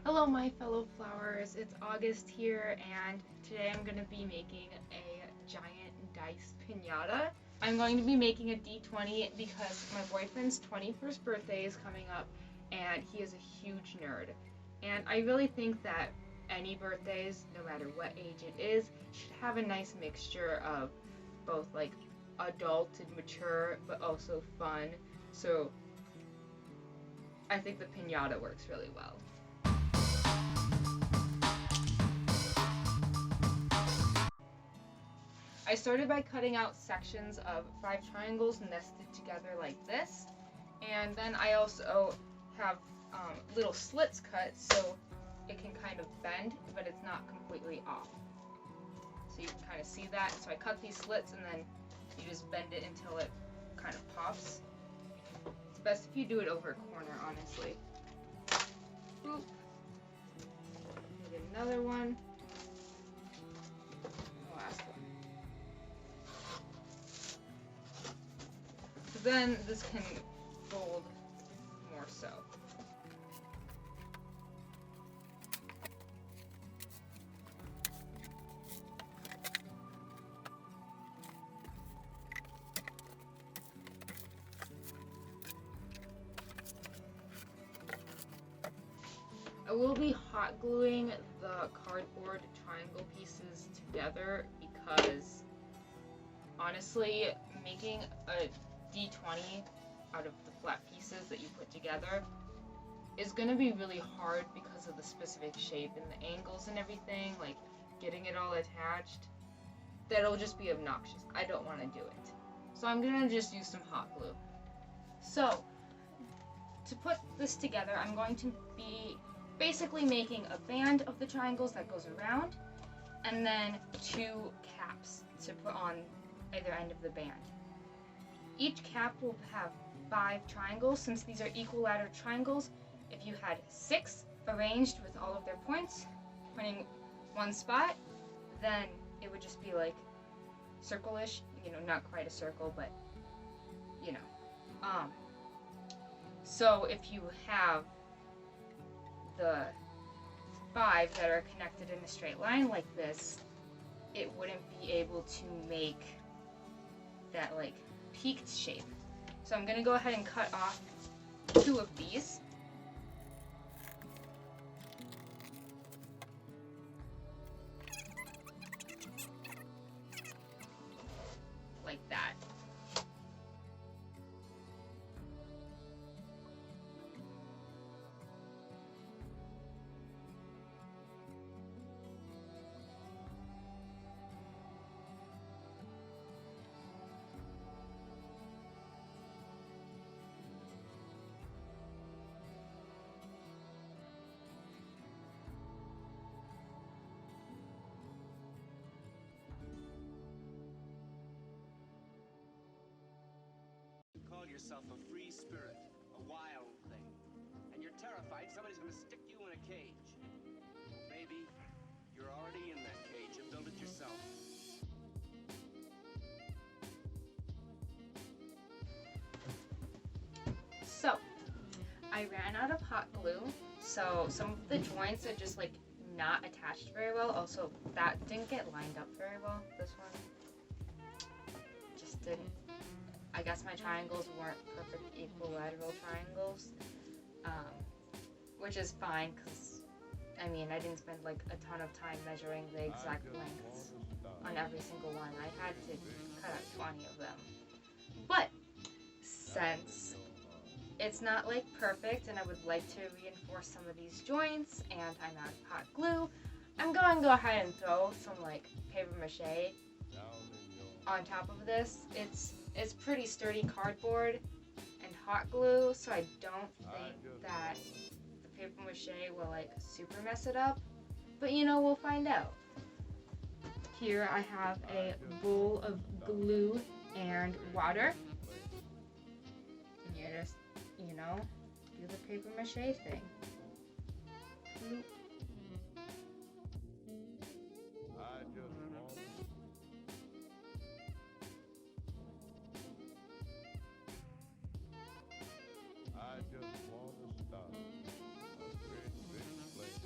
Hello my fellow flowers, it's August here and today I'm going to be making a giant dice pinata. I'm going to be making a D20 because my boyfriend's 21st birthday is coming up and he is a huge nerd. And I really think that any birthdays, no matter what age it is, should have a nice mixture of both like adult and mature but also fun. So I think the pinata works really well. I started by cutting out sections of 5 triangles nested together like this, and then I also have little slits cut so it can kind of bend, but it's not completely off. So you can kind of see that. So I cut these slits and then you just bend it until it kind of pops. It's best if you do it over a corner, honestly. Boop. Get another one. The last one. Then this can fold more so. I will be hot gluing the cardboard triangle pieces together because honestly, making a D20 out of the flat pieces that you put together is going to be really hard because of the specific shape and the angles and everything, like getting it all attached. That'll just be obnoxious. I don't want to do it. So I'm going to just use some hot glue. So to put this together, I'm going to be basically making a band of the triangles that goes around and then 2 caps to put on either end of the band. Each cap will have 5 triangles. Since these are equilateral triangles, if you had 6 arranged with all of their points pointing one spot, then it would just be like circle-ish, not quite a circle, but so if you have the 5 that are connected in a straight line like this, it wouldn't be able to make that like peaked shape. So I'm going to go ahead and cut off 2 of these. Like that. Call yourself a free spirit, a wild thing, and you're terrified somebody's gonna stick you in a cage. Maybe you're already in that cage. You built it yourself. So I ran out of hot glue, so some of the joints are just like not attached very well. Also, that didn't get lined up very well. This one just didn't. I guess my triangles weren't perfect equilateral triangles, which is fine because I didn't spend like a ton of time measuring the exact lengths on every single one. I had to cut out 20 of them. But since it's not like perfect and I would like to reinforce some of these joints and I'm out of hot glue, I'm going to go ahead and throw some like paper mache on top of this. It's pretty sturdy cardboard and hot glue, so I don't think that the paper mache will like super mess it up, but we'll find out. Here I have a bowl of glue and water, and you just do the paper mache thing. Bloop. I just want to start a great big flame.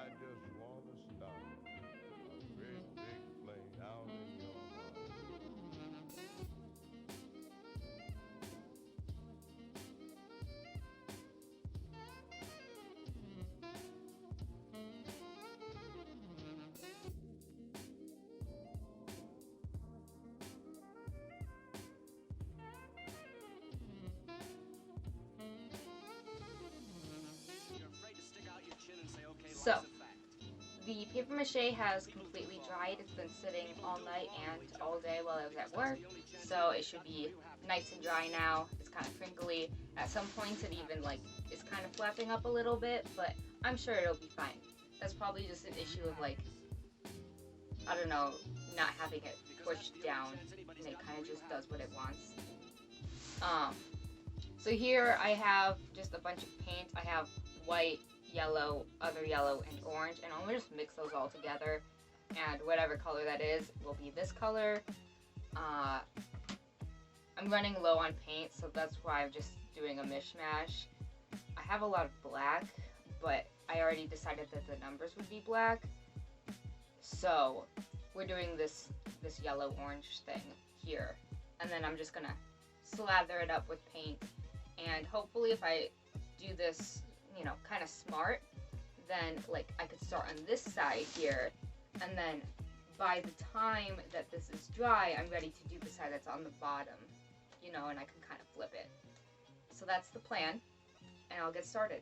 I just want to start a great big flame out in your heart. You're afraid to stick out your chin and say, okay, So, life's a fact. the paper mache has completely dried. It's been sitting all night and all day while I was at work, so it should be nice and dry now. It's kind of crinkly. At some points it even is kind of flapping up a little bit, but I'm sure it'll be fine. That's probably just an issue of I don't know, not having it pushed down, and it kind of just does what it wants. So here I have just a bunch of paint. I have white, yellow, other yellow, and orange, and I'm gonna just mix those all together, and whatever color that is will be this color. I'm running low on paint, so that's why I'm just doing a mishmash. I have a lot of black, but I already decided that the numbers would be black, so we're doing this yellow orange thing here, and then I'm just gonna slather it up with paint, and hopefully if I do this, kind of smart, then I could start on this side here, and then by the time that this is dry, I'm ready to do the side that's on the bottom, and I can kind of flip it. So that's the plan, and I'll get started.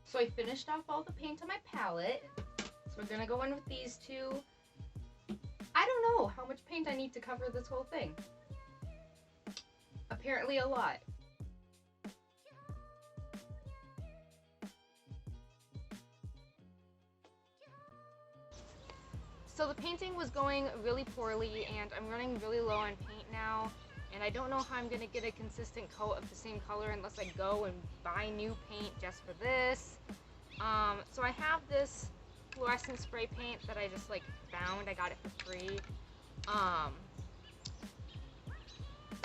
So I finished off all the paint on my palette. So we're gonna go in with these two. I don't know how much paint I need to cover this whole thing. Apparently a lot. So the painting was going really poorly, and I'm running really low on paint now, and I don't know how I'm gonna get a consistent coat of the same color unless I go and buy new paint just for this. So I have this fluorescent spray paint that I just found. I got it for free.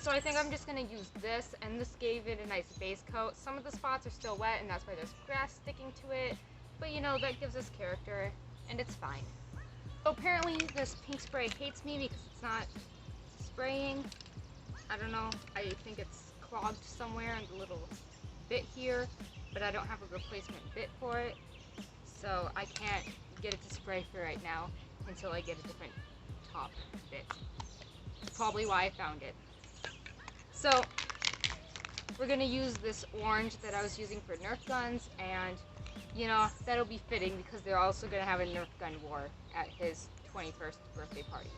So I think I'm just gonna use this, and this gave it a nice base coat. Some of the spots are still wet, and that's why there's grass sticking to it, but that gives us character, and it's fine. So apparently this pink spray hates me because it's not spraying. I don't know, I think it's clogged somewhere in the little bit here, but I don't have a replacement bit for it, so I can't get it to spray for right now until I get a different top bit. Probably why I found it. So we're gonna use this orange that I was using for Nerf guns, and that'll be fitting because they're also gonna have a Nerf gun war at his 21st birthday party.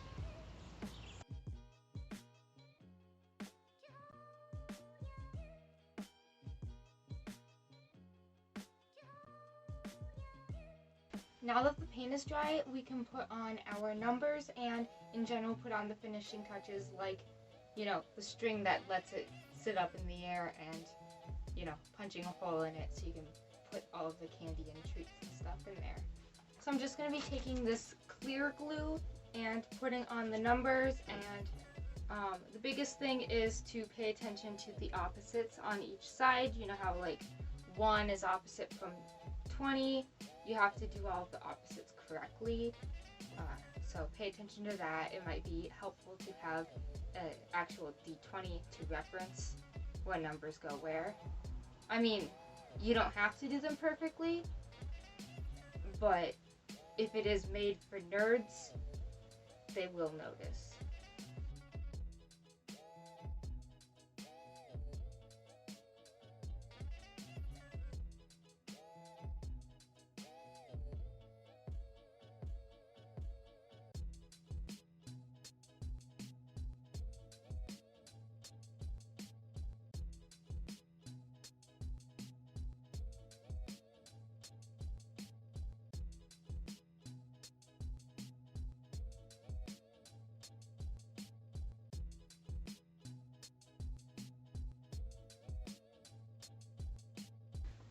Now that the paint is dry, we can put on our numbers and in general put on the finishing touches the string that lets it sit up in the air and, punching a hole in it so you can put all of the candy and treats and stuff in there. So I'm just going to be taking this clear glue and putting on the numbers, and the biggest thing is to pay attention to the opposites on each side. You know how 1 is opposite from 20, you have to do all of the opposites correctly. So pay attention to that. It might be helpful to have an actual D20 to reference what numbers go where. I mean, you don't have to do them perfectly, but if it is made for nerds, they will notice.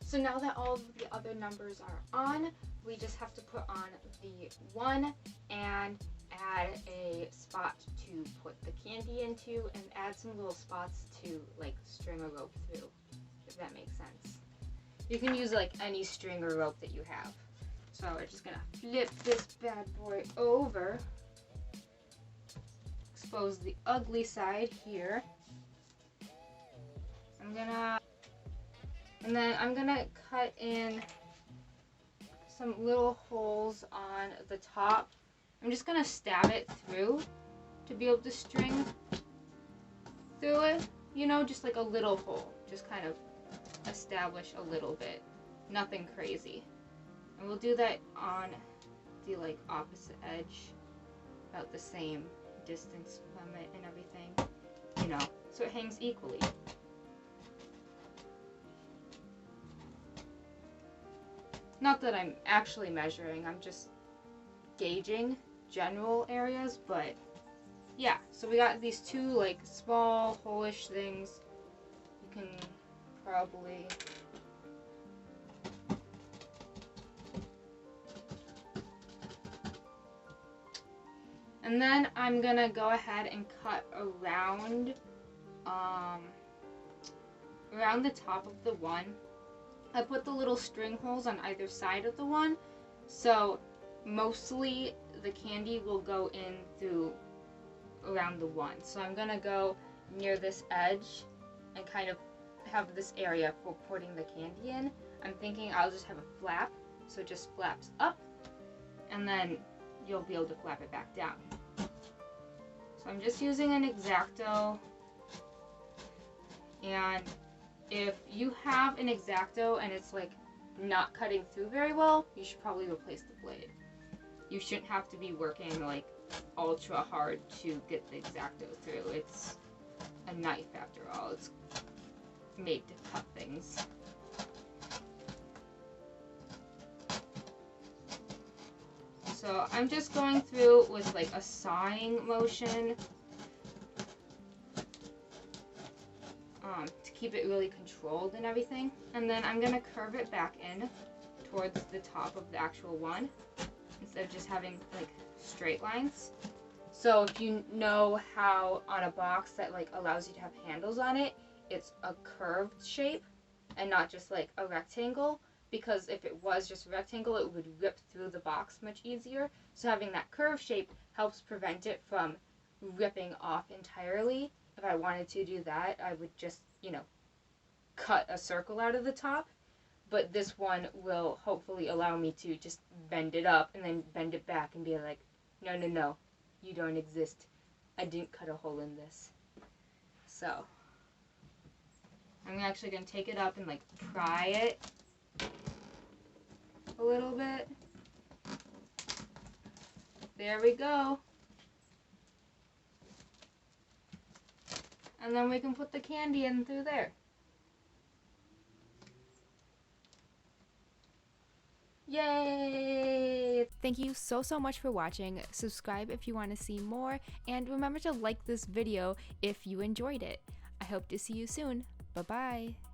So now that all of the other numbers are on, we just have to put on the 1 and add a spot to put the candy into, and add some little spots to like string a rope through, if that makes sense. You can use like any string or rope that you have. So we're just gonna flip this bad boy over, expose the ugly side here. And then I'm gonna cut in some little holes on the top. I'm just gonna stab it through to be able to string through it, you know, just like a little hole, just kind of establish a little bit, nothing crazy. And we'll do that on the like opposite edge, about the same distance from it and everything, you know, so it hangs equally. Not that I'm actually measuring, I'm just gauging general areas, but yeah, so we got these two like small hole-ish things. You can probably and then I'm gonna go ahead and cut around around the top of the 1. I put the little string holes on either side of the 1, so mostly the candy will go in through around the 1. So I'm gonna go near this edge and kind of have this area for putting the candy in. I'm thinking I'll just have a flap, so it just flaps up, and then you'll be able to flap it back down. So I'm just using an X-Acto, and if you have an X-Acto and it's like not cutting through very well, you should probably replace the blade. You shouldn't have to be working like ultra hard to get the X-Acto through. It's a knife after all. It's made to cut things. So I'm just going through with like a sawing motion to keep it really controlled and everything. And then I'm gonna curve it back in towards the top of the actual 1 instead of just having like straight lines. So if you know how on a box that like allows you to have handles on it, it's a curved shape and not just like a rectangle, because if it was just a rectangle, it would rip through the box much easier. So having that curved shape helps prevent it from ripping off entirely. If I wanted to do that, I would just, you know, cut a circle out of the top. But this one will hopefully allow me to just bend it up and then bend it back and be like, no, no, no, you don't exist. I didn't cut a hole in this. So I'm actually going to take it up and like pry it a little bit. There we go. And then we can put the candy in through there. Yay! Thank you so much for watching. Subscribe if you want to see more, and remember to like this video if you enjoyed it. I hope to see you soon. Bye-bye.